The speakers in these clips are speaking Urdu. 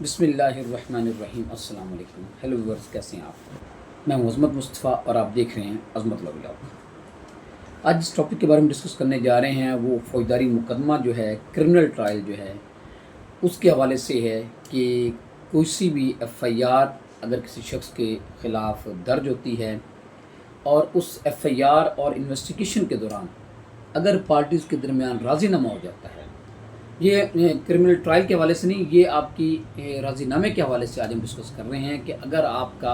بسم اللہ الرحمن الرحیم۔ السلام علیکم۔ ہیلو ویورز، کیسے ہیں آپ؟ میں ہوں عظمت مصطفیٰ اور آپ دیکھ رہے ہیں عظمت ولاگ۔ آج جس ٹاپک کے بارے میں ڈسکس کرنے جا رہے ہیں وہ فوجداری مقدمہ جو ہے، کرمنل ٹرائل جو ہے، اس کے حوالے سے ہے کہ کوئی بھی ایف آئی آر اگر کسی شخص کے خلاف درج ہوتی ہے اور اس ایف آئی آر اور انویسٹیگیشن کے دوران اگر پارٹیز کے درمیان راضی نامہ ہو جاتا ہے، یہ کرمنل ٹرائل کے حوالے سے نہیں، یہ آپ کی راضی نامے کے حوالے سے آج ہم ڈسکس کر رہے ہیں کہ اگر آپ کا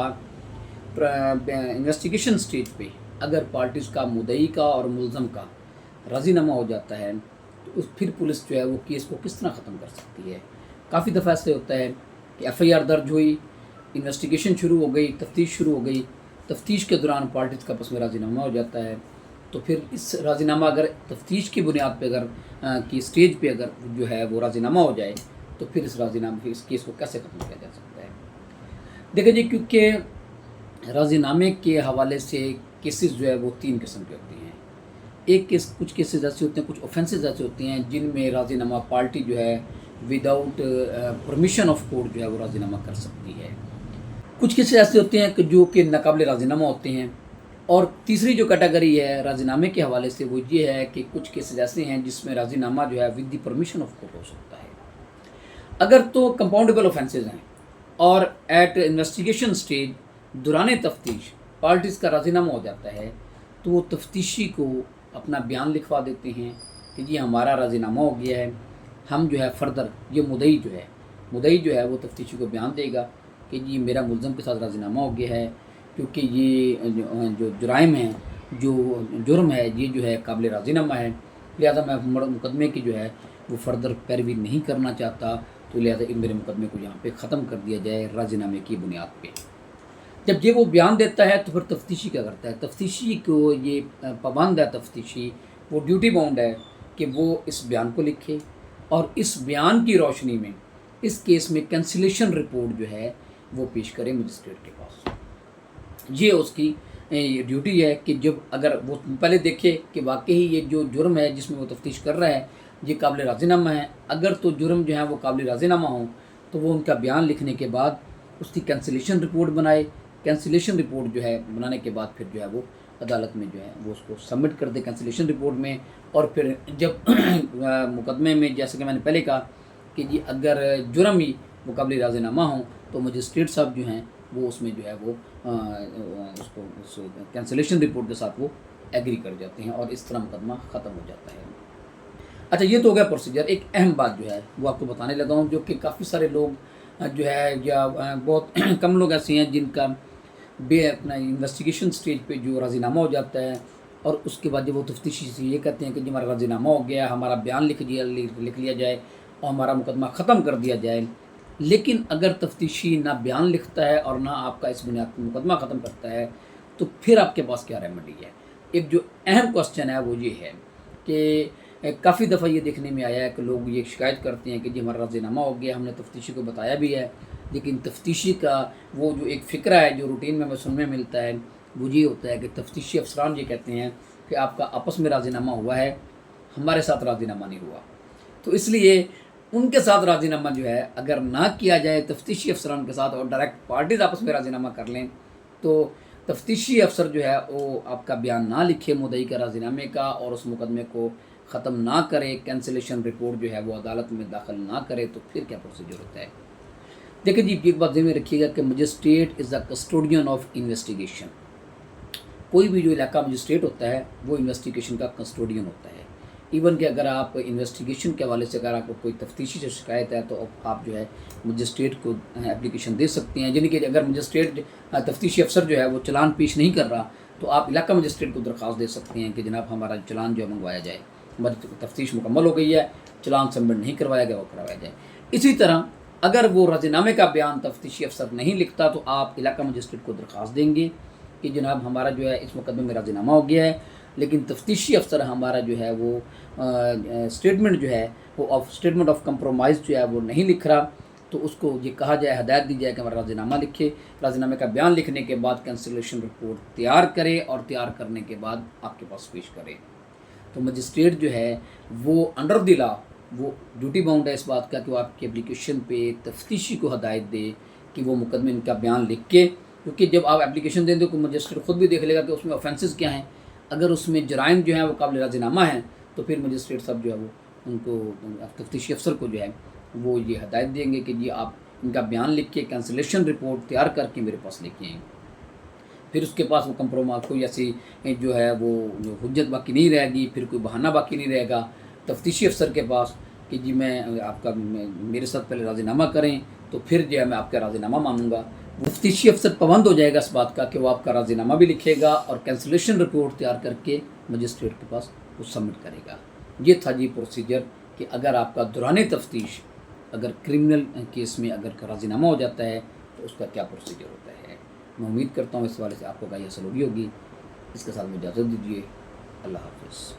انویسٹیگیشن سٹیج پہ اگر پارٹیز کا مدعی کا اور ملزم کا راضی نامہ ہو جاتا ہے تو پھر پولیس جو ہے وہ کیس کو کس طرح ختم کر سکتی ہے۔ کافی دفعہ ایسے ہوتا ہے کہ ایف آئی آر درج ہوئی، انویسٹیگیشن شروع ہو گئی، تفتیش شروع ہو گئی، تفتیش کے دوران پارٹیز کا آپس میں راضی نامہ ہو جاتا ہے، تو پھر اس راضی نامہ اگر تفتیش کی بنیاد پہ اگر کی اسٹیج پہ اگر جو ہے وہ راضی نامہ ہو جائے تو پھر اس راضی نامے اس کیس کو کیسے ختم کیا جا سکتا ہے۔ دیکھیں جی، کیونکہ راضی نامے کے حوالے سے کیسز جو ہے وہ تین قسم کے ہوتے ہیں۔ ایک کیس، کچھ کیسز ایسے ہوتے ہیں، کچھ اوفینسز ایسے ہوتے ہیں جن میں راضی نامہ پارٹی جو ہے وداؤٹ پرمیشن آف کورٹ جو ہے وہ راضی نامہ کر سکتی ہے۔ کچھ کیسز ایسے ہوتے ہیں کہ جو کہ ناقابل راضی نامہ ہوتے ہیں۔ اور تیسری جو کیٹیگری ہے راضی نامے کے حوالے سے وہ یہ ہے کہ کچھ کیسز ایسے ہیں جس میں راضی نامہ جو ہے with the permission of court ہو سکتا ہے۔ اگر تو کمپاؤنڈیبل اوفینسز ہیں اور ایٹ انویسٹیگیشن سٹیج دوران تفتیش پارٹیز کا راضی نامہ ہو جاتا ہے تو وہ تفتیشی کو اپنا بیان لکھوا دیتے ہیں کہ یہ ہمارا راضی نامہ ہو گیا ہے، ہم جو ہے فردر یہ مدعی جو ہے وہ تفتیشی کو بیان دے گا کہ جی میرا ملزم کے ساتھ راضی نامہ ہو گیا ہے، کیونکہ یہ جو جرائم ہیں، جو جرم ہے، یہ جو ہے قابل راضی نامہ ہے، لہذا میں مقدمے کی جو ہے وہ فردر پیروی نہیں کرنا چاہتا، تو لہذا میرے مقدمے کو یہاں پہ ختم کر دیا جائے راضی نامے کی بنیاد پہ۔ جب یہ وہ بیان دیتا ہے تو پھر تفتیشی کیا کرتا ہے؟ تفتیشی کو یہ پابند ہے، تفتیشی وہ ڈیوٹی باؤنڈ ہے کہ وہ اس بیان کو لکھے اور اس بیان کی روشنی میں اس کیس میں کینسلیشن رپورٹ جو ہے وہ پیش کرے مجسٹریٹ کے پاس۔ یہ اس کی ڈیوٹی ہے کہ جب اگر وہ پہلے دیکھے کہ واقعی یہ جو جرم ہے جس میں وہ تفتیش کر رہا ہے یہ قابل راضی نامہ ہے، اگر تو جرم جو ہے وہ قابل راضی نامہ ہوں تو وہ ان کا بیان لکھنے کے بعد اس کی کینسلیشن رپورٹ بنائے۔ کینسلیشن رپورٹ جو ہے بنانے کے بعد پھر جو ہے وہ عدالت میں جو ہے وہ اس کو سبمٹ کر دے کینسلیشن رپورٹ میں۔ اور پھر جب مقدمے میں جیسے کہ میں نے پہلے کہا کہ جی اگر جرم ہی وہ قابل راضی نامہ ہوں تو مجسٹریٹ صاحب جو ہیں وہ اس میں جو ہے وہ اس کو اس کینسلیشن رپورٹ کے ساتھ وہ ایگری کر جاتے ہیں اور اس طرح مقدمہ ختم ہو جاتا ہے۔ اچھا، یہ تو ہو گیا پروسیجر۔ ایک اہم بات جو ہے وہ آپ کو بتانے لگا ہوں، جو کہ کافی سارے لوگ جو ہے یا بہت کم لوگ ایسے ہیں جن کا اپنا انویسٹیگیشن سٹیج پہ جو راضی نامہ ہو جاتا ہے اور اس کے بعد جب وہ تفتیشی سے یہ کہتے ہیں کہ جی ہمارا راضی نامہ ہو گیا، ہمارا بیان لکھ لیا جائے اور ہمارا مقدمہ ختم کر دیا جائے، لیکن اگر تفتیشی نہ بیان لکھتا ہے اور نہ آپ کا اس بنیاد پر مقدمہ ختم کرتا ہے تو پھر آپ کے پاس کیا ریمیڈی ہے؟ ایک جو اہم کوسچن ہے وہ یہ ہے کہ کافی دفعہ یہ دیکھنے میں آیا ہے کہ لوگ یہ شکایت کرتے ہیں کہ جی ہمارا راضی نامہ ہو گیا، ہم نے تفتیشی کو بتایا بھی ہے، لیکن تفتیشی کا وہ جو ایک فکرہ ہے جو روٹین میں سننے میں ملتا ہے وہ یہ ہوتا ہے کہ تفتیشی افسران یہ کہتے ہیں کہ آپ کا آپس میں راضی نامہ ہوا ہے، ہمارے ساتھ راضی نامہ نہیں ہوا، تو اس لیے ان کے ساتھ راضی نامہ جو ہے اگر نہ کیا جائے تفتیشی افسران کے ساتھ اور ڈائریکٹ پارٹیز آپس میں راضی نامہ کر لیں تو تفتیشی افسر جو ہے وہ آپ کا بیان نہ لکھے مدعی کا راضی نامے کا اور اس مقدمے کو ختم نہ کرے، کینسلیشن رپورٹ جو ہے وہ عدالت میں داخل نہ کرے، تو پھر کیا پروسیجر ہوتا ہے؟ دیکھیں جی، ایک بات ذہن میں رکھیے گا کہ magistrate is the custodian of investigation. کوئی بھی جو علاقہ مجسٹریٹ ہوتا ہے وہ انویسٹیگیشن کا کسٹوڈین ہوتا ہے۔ ایون کہ اگر آپ انویسٹیگیشن کے حوالے سے اگر آپ کو کوئی تفتیشی سے شکایت ہے تو آپ جو ہے مجسٹریٹ کو اپلیکیشن دے سکتے ہیں، یعنی کہ اگر مجسٹریٹ تفتیشی افسر جو ہے وہ چلان پیش نہیں کر رہا تو آپ علاقہ مجسٹریٹ کو درخواست دے سکتے ہیں کہ جناب ہمارا چلان جو ہے منگوایا جائے، ہماری تفتیش مکمل ہو گئی ہے، چلان سبمٹ نہیں کروایا گیا، وہ کروایا جائے۔ اسی طرح اگر وہ راضی نامے کا بیان تفتیشی افسر نہیں لکھتا تو آپ علاقہ مجسٹریٹ کو درخواست دیں گے کہ جناب ہمارا جو ہے اس مقدمے میں راضی نامہ ہو گیا ہے، لیکن تفتیشی افسر ہمارا جو ہے وہ اسٹیٹمنٹ جو ہے وہ اسٹیٹمنٹ آف کمپرومائز جو ہے وہ نہیں لکھ رہا، تو اس کو یہ کہا جائے، ہدایت دی جائے کہ ہمارا راضی نامہ لکھے، راضی نامے کا بیان لکھنے کے بعد کینسلیشن رپورٹ تیار کرے اور تیار کرنے کے بعد آپ کے پاس پیش کرے۔ تو مجسٹریٹ جو ہے وہ انڈر دی لا وہ ڈیوٹی باؤنڈ ہے اس بات کا کہ وہ آپ کی اپلیکیشن پہ تفتیشی کو ہدایت دے کہ وہ مقدمے کا بیان لکھ کے، کیونکہ جب آپ اپلیکیشن دیں تو مجسٹریٹ خود بھی دیکھ لے گا کہ اس میں آفینسز کیا ہیں. اگر اس میں جرائم جو ہیں وہ قابل راضی نامہ ہیں تو پھر مجسٹریٹ صاحب جو ہے وہ ان کو تفتیشی افسر کو جو ہے وہ یہ ہدایت دیں گے کہ جی آپ ان کا بیان لکھ کے کینسلیشن رپورٹ تیار کر کے میرے پاس لے کے آئیں. پھر اس کے پاس وہ کمپرومائز کوئی ایسی جو ہے وہ جو حجت باقی نہیں رہے گی، پھر کوئی بہانہ باقی نہیں رہے گا تفتیشی افسر کے پاس کہ جی میں آپ کا میرے ساتھ پہلے راضی نامہ کریں تو پھر جو ہے میں آپ کا راضی نامہ مانوں گا. تفتیشی افسر پابند ہو جائے گا اس بات کا کہ وہ آپ کا راضی نامہ بھی لکھے گا اور کینسلیشن رپورٹ تیار کر کے مجسٹریٹ کے پاس وہ سبمٹ کرے گا. یہ تھا جی پروسیجر کہ اگر آپ کا دوران تفتیش اگر کرمنل کیس میں اگر راضی نامہ ہو جاتا ہے تو اس کا کیا پروسیجر ہوتا ہے. میں امید کرتا ہوں اس حوالے سے آپ کو بھائی حاصل ہوگی. اس کے ساتھ مجھے اجازت دیجیے. اللہ حافظ.